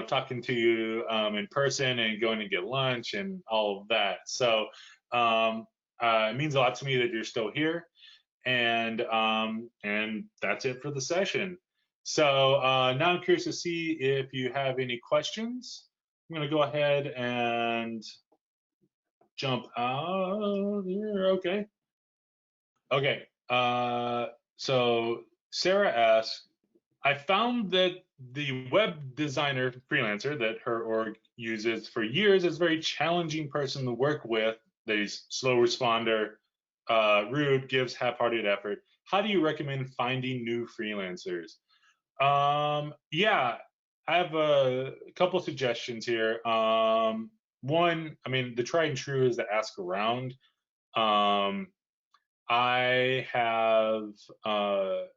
talking to you in person and going to get lunch and all of that. So it means a lot to me that you're still here, and that's it for the session. So now I'm curious to see if you have any questions. I'm going to go ahead and jump out here. Okay. Okay. So Sarah asks, I found that the web designer freelancer that her org uses for years is a very challenging person to work with. They're slow responder, rude, gives half-hearted effort. How do you recommend finding new freelancers? Yeah, I have a couple suggestions here. One, I mean, the tried and true is to ask around. Um, I have, one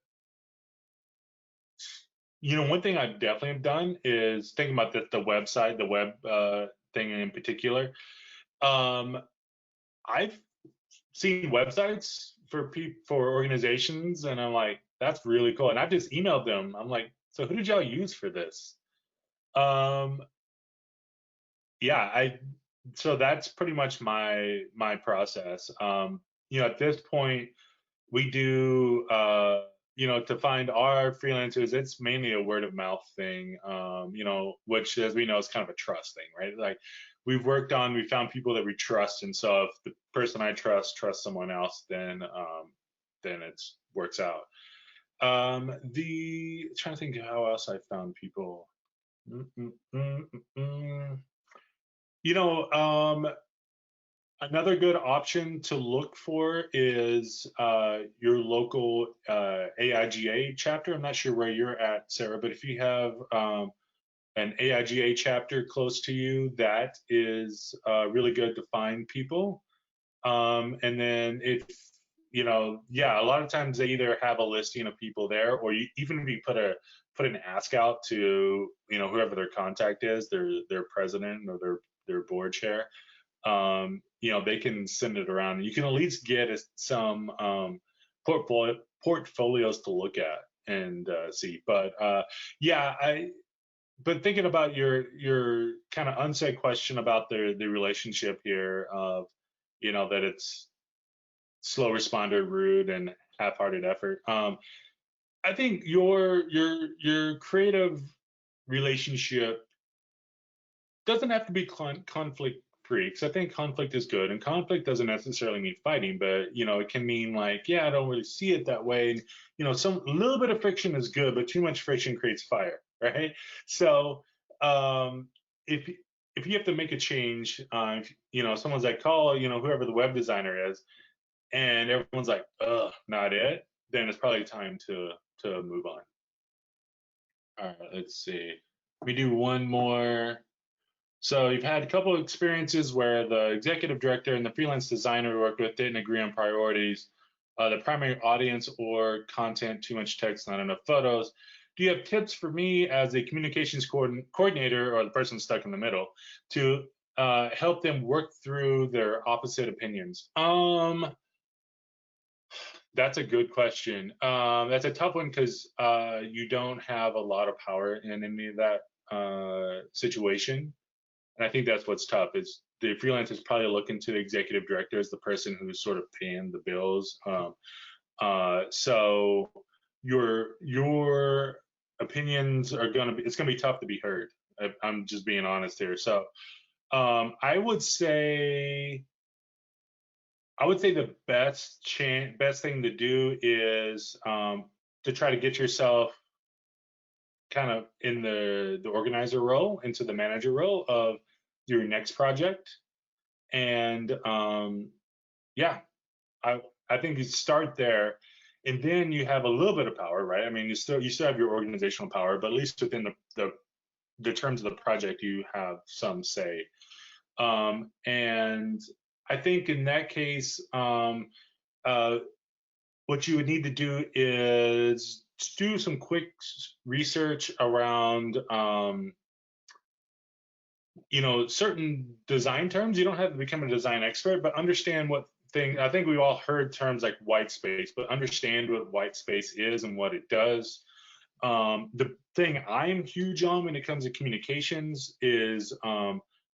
thing I definitely have done is thinking about the website, the web thing in particular. I've seen websites for organizations, and I'm like, that's really cool. And I've just emailed them. I'm like, so who did y'all use for this? Um, yeah, so that's pretty much my process. At this point, we do to find our freelancers, it's mainly a word of mouth thing, which, as we know, is kind of a trust thing, right? Like, we found people that we trust, and so if the person I trusts someone else, then it works out. Trying to think of how else I found people. Mm, mm, mm, mm, mm. you know um Another good option to look for is your local AIGA chapter. I'm not sure where you're at, Sarah, but if you have an AIGA chapter close to you, that is really good to find people. And then yeah, a lot of times they either have a listing of people there, or even if you put an ask out to whoever their contact is, their president or their board chair, they can send it around. You can at least get some portfolios to look at and see. But yeah, but thinking about your kind of unsaid question about the relationship here of that it's slow responder, rude, and half-hearted effort. I think your creative relationship doesn't have to be conflict free, because I think conflict is good, and conflict doesn't necessarily mean fighting, but it can mean like, yeah, I don't really see it that way, and some little bit of friction is good, but too much friction creates fire, right? So if if you have to make a change, someone's like, call whoever the web designer is, and everyone's like, ugh, not it, then it's probably time to move on. All right, let's see. Let me do one more. So you've had a couple of experiences where the executive director and the freelance designer you worked with didn't agree on priorities, the primary audience or content, too much text, not enough photos. Do you have tips for me as a communications coordinator, or the person stuck in the middle, to help them work through their opposite opinions? That's a good question. That's a tough one, because you don't have a lot of power in any of that situation. And I think that's what's tough, is the freelancer is probably looking to the executive director as the person who's sort of paying the bills. So your opinions are it's gonna be tough to be heard. I'm just being honest here. So I would say the best thing to do is to try to get yourself kind of in the organizer role, into the manager role of your next project. And yeah, I think you start there, and then you have a little bit of power, right? I mean, you still have your organizational power, but at least within the terms of the project, you have some say. And I think in that case, what you would need to do is do some quick research around, certain design terms. You don't have to become a design expert, but understand what thing. I think we've all heard terms like white space, but understand what white space is and what it does. The thing I'm huge on when it comes to communications is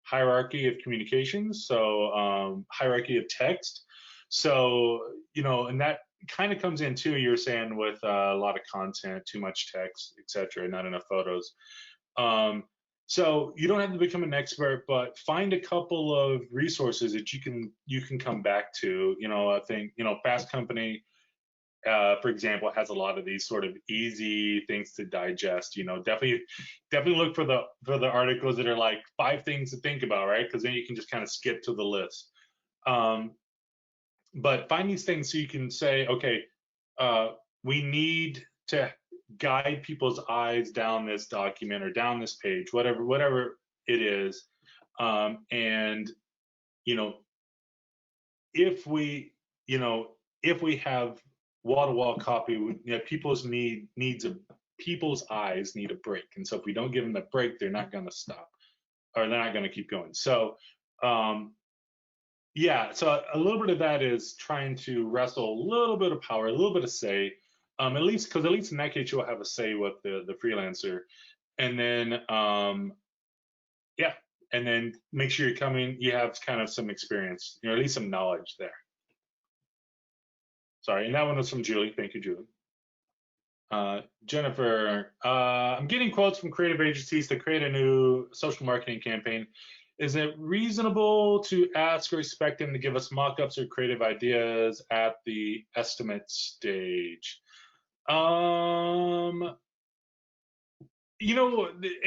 hierarchy of communications. So hierarchy of text. So, and that kind of comes in too, you're saying with a lot of content, too much text, etc., not enough photos. So you don't have to become an expert, but find a couple of resources that you can come back to. I think Fast Company, for example, has a lot of these sort of easy things to digest. Definitely look for the articles that are like 5 things to think about, right? Because then you can just kind of skip to the list. But find these things so you can say, okay, we need to guide people's eyes down this document or down this page, whatever it is. And if we have wall-to-wall copy, people's eyes need a break, and so if we don't give them a break, they're not going to stop, or they're not going to keep going. So yeah, so a little bit of that is trying to wrestle a little bit of power, a little bit of say, at least in that case you'll have a say with the freelancer, and then yeah, and then make sure you have kind of some experience, at least some knowledge there. Sorry, and that one was from Julie. Thank you, Julie. Jennifer, I'm getting quotes from creative agencies to create a new social marketing campaign. Is it reasonable to ask or expect them to give us mock-ups or creative ideas at the estimate stage? It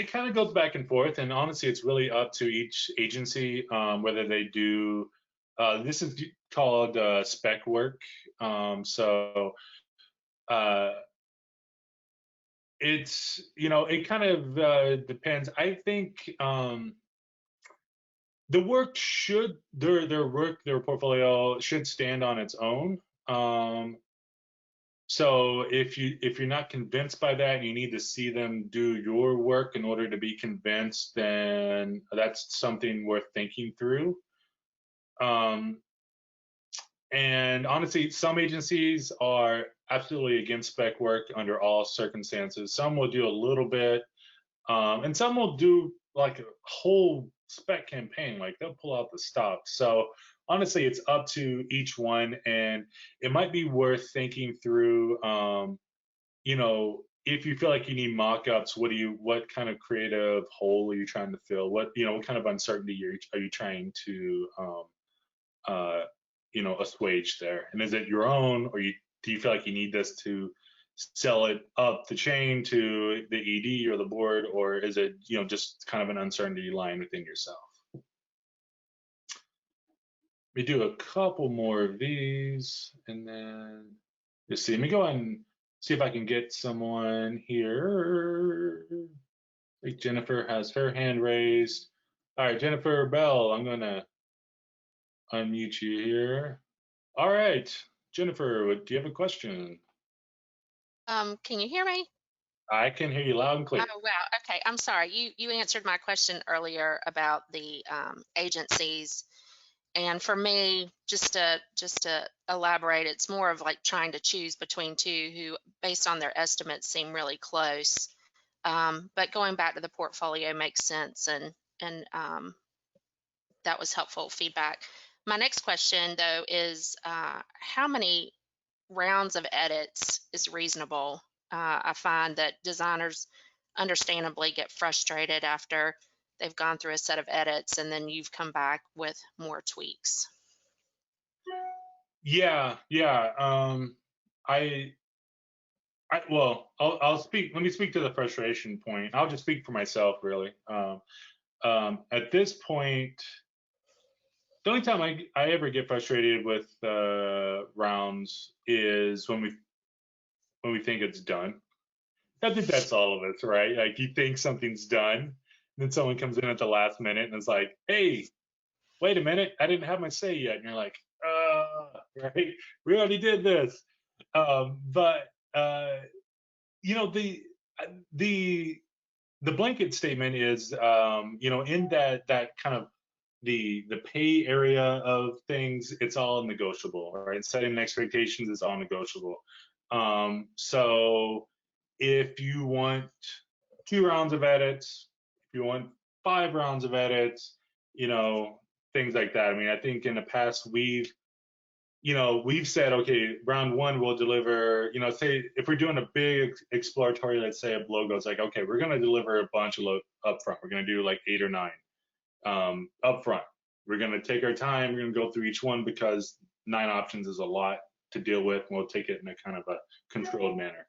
kind of goes back and forth, and honestly, it's really up to each agency whether they do. This is called spec work. So it's it kind of depends. I think the work should their portfolio should stand on its own. So if you're not convinced by that and you need to see them do your work in order to be convinced, then that's something worth thinking through. And honestly, some agencies are absolutely against spec work under all circumstances. Some will do a little bit, and some will do like a whole spec campaign, like they'll pull out the stop. So honestly, it's up to each one, and it might be worth thinking through. If you feel like you need mock-ups, what kind of creative hole are you trying to fill? What kind of uncertainty are you trying to assuage there? And is it your own, or do you feel like you need this to sell it up the chain to the ED or the board, or is it just kind of an uncertainty lying within yourself? Let me do a couple more of these, and then just see. Let me go and see if I can get someone here. I think Jennifer has her hand raised. All right, Jennifer Bell, I'm gonna unmute you here. All right, Jennifer, do you have a question? Can you hear me? I can hear you loud and clear. Oh, wow. Okay. I'm sorry. You answered my question earlier about the agencies. And for me, just to elaborate, it's more of like trying to choose between two who, based on their estimates, seem really close. But going back to the portfolio makes sense, and that was helpful feedback. My next question, though, is how many rounds of edits is reasonable? I find that designers understandably get frustrated after they've gone through a set of edits and then you've come back with more tweaks. Yeah. I'll speak. Let me speak to the frustration point. I'll just speak for myself, really. At this point, the only time I ever get frustrated with rounds is when we think it's done. I think that's all of us, right? Like you think something's done, and then someone comes in at the last minute and is like, "Hey, wait a minute, I didn't have my say yet," and you're like, right? We already did this." But you know, the the blanket statement is, you know, in that kind of the pay area of things, it's all negotiable, right? Setting expectations is all negotiable. So if you want 2 rounds of edits, if you want 5 rounds of edits, you know, things like that. I mean, I think in the past we've said, okay, round one we'll deliver, you know, say if we're doing a big exploratory, let's say a logo, it's like, okay, we're going to deliver a bunch of up front. We're going to do like 8 or 9 up front. We're going to take our time. We're going to go through each one because 9 options is a lot to deal with. And we'll take it in a kind of a controlled manner.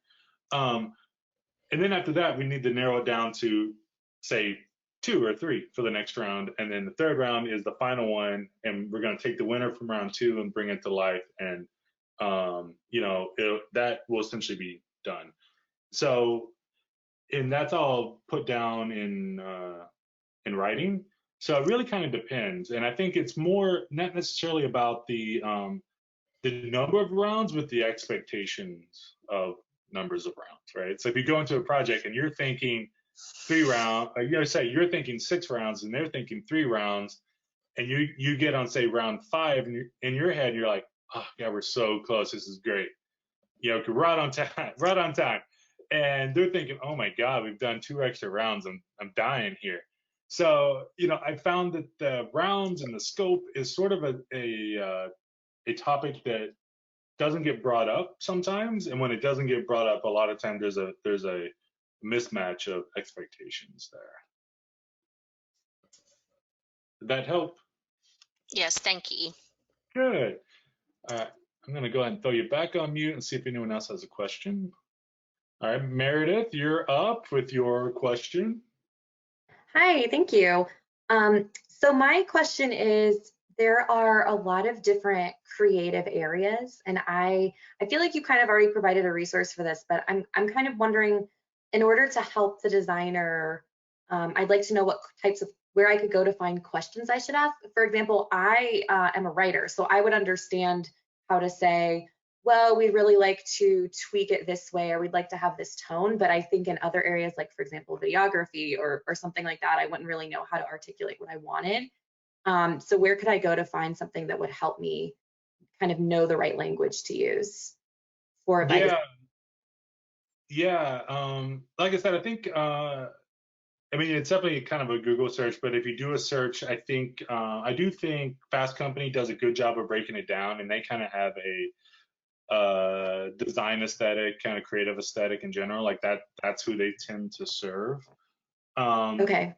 And then after that, we need to narrow it down to, say, 2 or 3 for the next round. And then the third round is the final one. And we're going to take the winner from round 2 and bring it to life. And, you know, that will essentially be done. So, and that's all put down in writing. So it really kind of depends. And I think it's more not necessarily about the number of rounds, but the expectations of numbers of rounds, right? So if you go into a project and you're thinking 3 rounds, you know, say you're thinking 6 rounds and they're thinking 3 rounds, and you get on say round 5, and in your head you're like, oh yeah, we're so close, this is great, you know, right on time, right on time, and they're thinking, oh my god, we've done 2 extra rounds, I'm dying here. So you know, I found that the rounds and the scope is sort of a topic that doesn't get brought up sometimes, and when it doesn't get brought up, a lot of times there's a mismatch of expectations there. Did that help? Yes, thank you. Good. All right, I'm going to go ahead and throw you back on mute and see if anyone else has a question. All right, Meredith, you're up with your question. Hi, thank you. So my question is, there are a lot of different creative areas, and I feel like you kind of already provided a resource for this, but I'm kind of wondering, in order to help the designer, I'd like to know what types of where I could go to find questions I should ask. For example, I am a writer, so I would understand how to say, well, we'd really like to tweak it this way, or we'd like to have this tone. But I think in other areas, like for example, videography or something like that, I wouldn't really know how to articulate what I wanted. So where could I go to find something that would help me kind of know the right language to use for my Yeah, yeah. Like I said, I think I mean, it's definitely kind of a Google search, but if you do a search, I do think Fast Company does a good job of breaking it down, and they kind of have a design aesthetic, kind of creative aesthetic in general. Like that's who they tend to serve. Okay.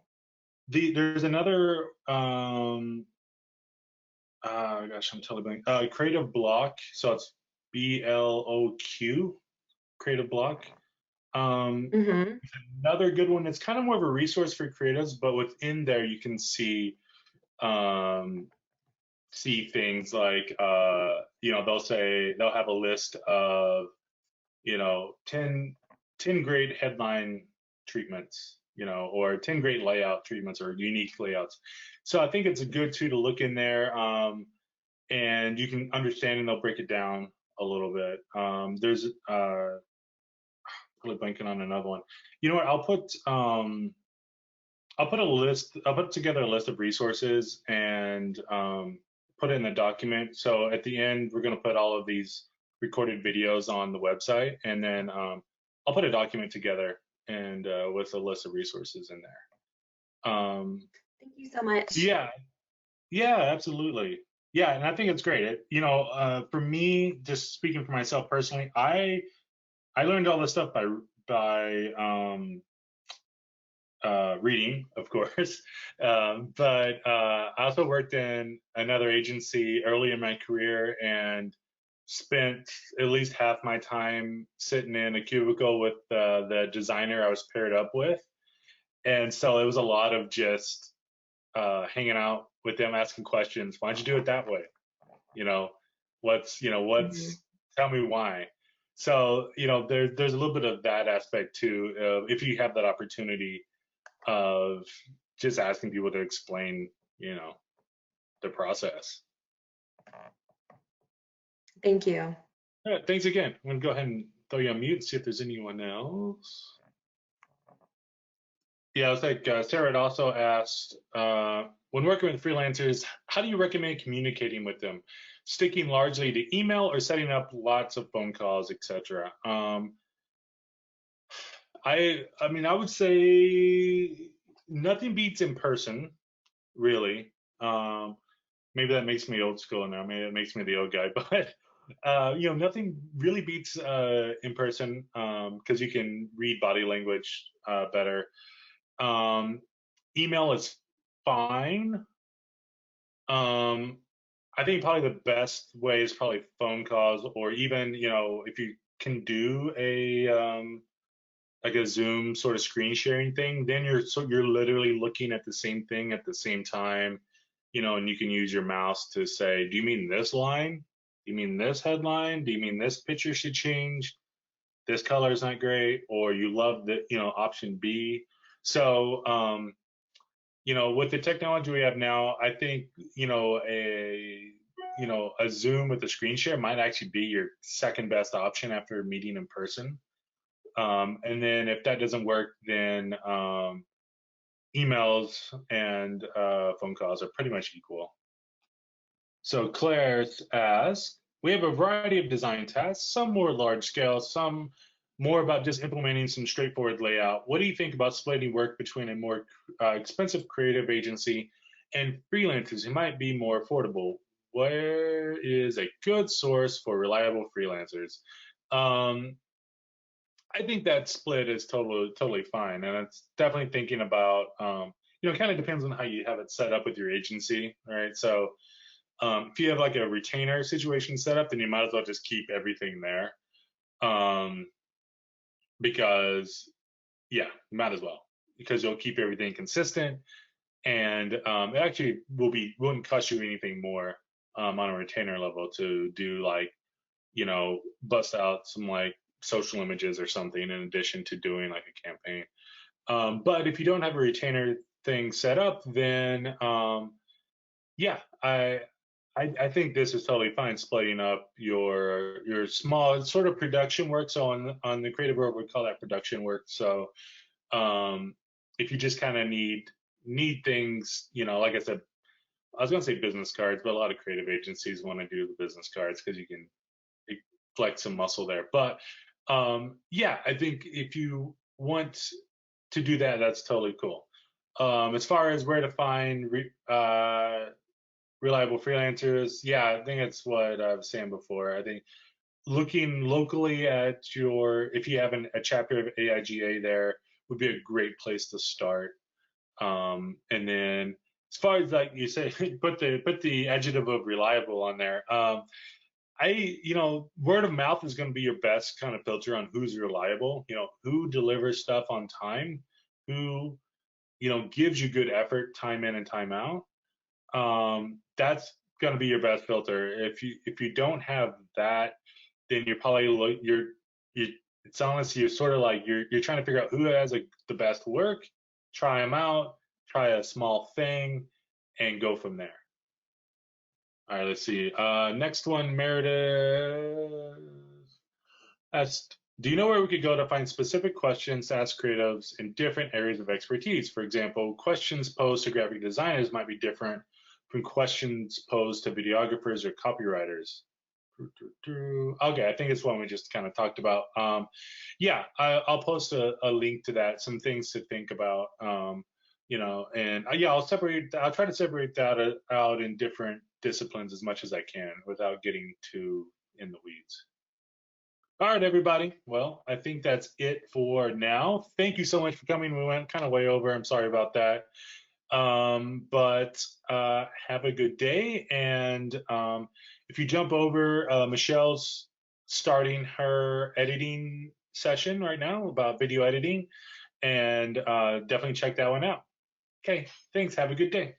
There's another gosh, I'm totally blank. Creative Block. So it's BLOQ, Creative Block. Mm-hmm. Another good one. It's kind of more of a resource for creatives, but within there you can see things like you know, they'll have a list of, you know, 10 great headline treatments, you know, or 10 great layout treatments or unique layouts. So I think it's a good tool to look in there, and you can understand, and they'll break it down a little bit. There's really blanking on another one. You know what? I'll put together a list of resources and put it in a document. So at the end, we're going to put all of these recorded videos on the website, and then I'll put a document together and with a list of resources in there. Thank you so much. Yeah, yeah, absolutely. Yeah, and I think it's great. You know, for me, just speaking for myself personally, I learned all this stuff by reading, of course. But I also worked in another agency early in my career and spent at least half my time sitting in a cubicle with the designer I was paired up with. And so it was a lot of just hanging out with them, asking questions. Why'd you do it that way? You know, Mm-hmm. tell me why. So, you know, there's a little bit of that aspect too, if you have that opportunity of just asking people to explain, you know, the process. Thank you. Thanks again. I'm gonna go ahead and throw you on mute and see if there's anyone else. Yeah, it's like Sarah had also asked, when working with freelancers, how do you recommend communicating with them? Sticking largely to email or setting up lots of phone calls, etc. I mean, I would say nothing beats in person, really. Maybe that makes me old school now. Maybe it makes me the old guy, but nothing really beats in person because you can read body language better. Email is fine. I think probably the best way is probably phone calls, or even if you can do a like a Zoom sort of screen sharing thing, then you're literally looking at the same thing at the same time, and you can use your mouse to say, do you mean this line? Do you mean this headline? Do you mean this picture should change? This color is not great, or you love the option B. So with the technology we have now, I think a Zoom with a screen share might actually be your second best option after meeting in person. And then if that doesn't work, then emails and phone calls are pretty much equal. So Claire asks, we have a variety of design tasks, some more large scale, some more about just implementing some straightforward layout. What do you think about splitting work between a more expensive creative agency and freelancers who might be more affordable? Where is a good source for reliable freelancers? I think that split is totally fine, and it's definitely thinking about it kind of depends on how you have it set up with your agency, right? So if you have like a retainer situation set up, then you might as well just keep everything there, because yeah, you might as well, because you'll keep everything consistent, and it actually wouldn't cost you anything more on a retainer level to do like bust out some like social images or something in addition to doing like a campaign. But if you don't have a retainer thing set up, then yeah, I think this is totally fine, splitting up your small sort of production work. So on the creative world, we call that production work. So if you just kind of need things, like I said, I was gonna say business cards, but a lot of creative agencies want to do the business cards because you can flex some muscle there. But yeah, I think if you want to do that, that's totally cool. As far as where to find reliable freelancers, yeah, I think it's what I was saying before. I think looking locally at if you have a chapter of AIGA there, would be a great place to start. And then as far as like you say, put the adjective of reliable on there. Word of mouth is going to be your best kind of filter on who's reliable, who delivers stuff on time, who, gives you good effort time in and time out. That's going to be your best filter. If you don't have that, then you're probably it's honestly, you're sort of like you're trying to figure out who has the best work, try them out, try a small thing, and go from there. All right, let's see. Next one, Meredith asked, do you know where we could go to find specific questions to ask creatives in different areas of expertise? For example, questions posed to graphic designers might be different from questions posed to videographers or copywriters. Okay, I think it's one we just kind of talked about. Yeah, I'll post a link to that, some things to think about. And yeah, I'll try to separate that out in different disciplines as much as I can without getting too in the weeds. All right, everybody. Well, I think that's it for now. Thank you so much for coming. We went kind of way over. I'm sorry about that. But have a good day. And if you jump over, Michelle's starting her editing session right now about video editing, and definitely check that one out. Okay, thanks. Have a good day.